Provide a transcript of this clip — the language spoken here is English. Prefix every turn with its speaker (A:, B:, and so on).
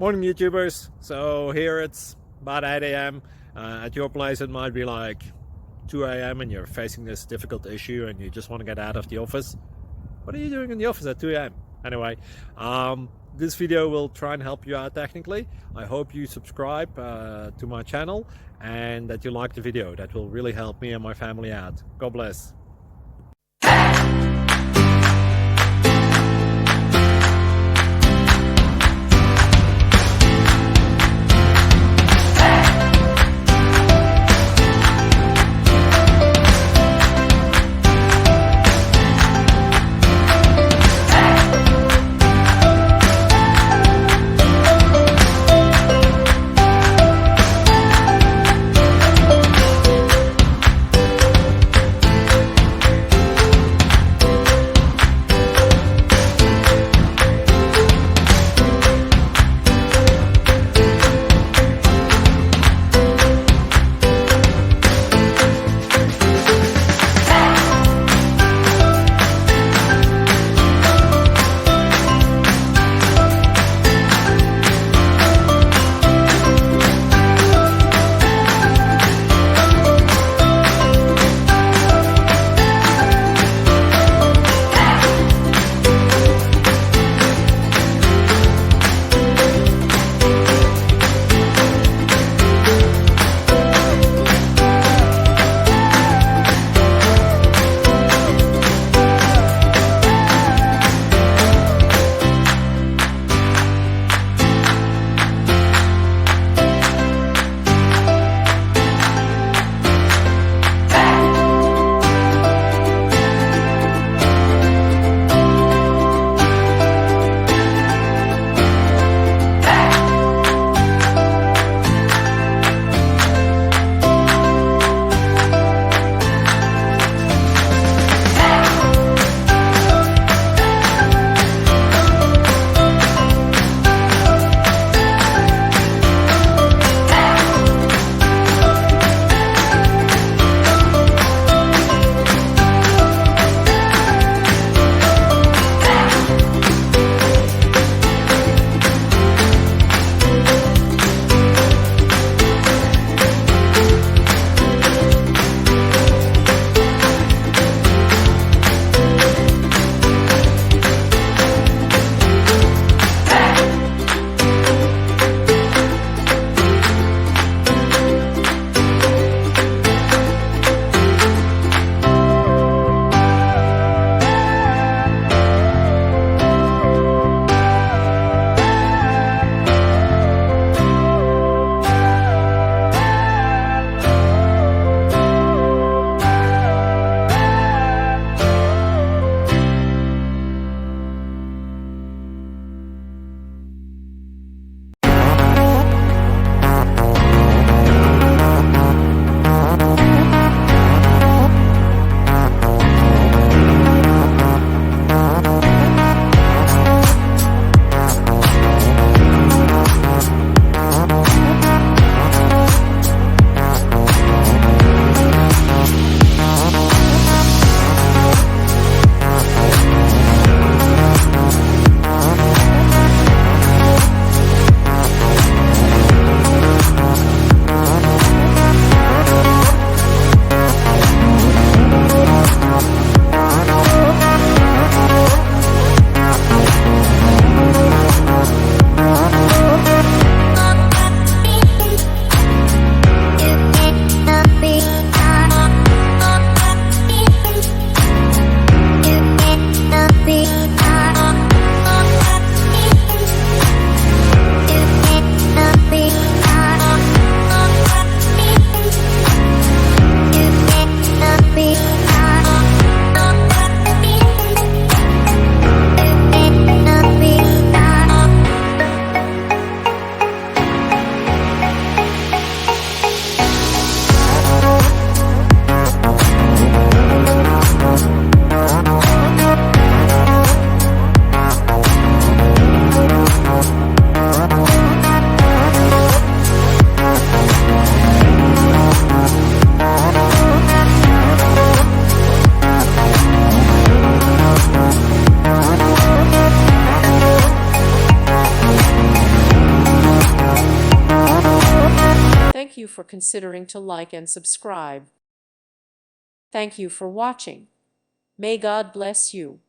A: Morning YouTubers. So here it's about 8 a.m. At your place it might be like 2 a.m. and you're facing this difficult issue and you just want to get out of the office. What are you doing in the office at 2 a.m.? Anyway, this video will try and help you out technically. I hope you subscribe to my channel and that you like the video. That will really help me and my family out. God bless.
B: for considering to like and subscribe. Thank you for watching. May God bless you.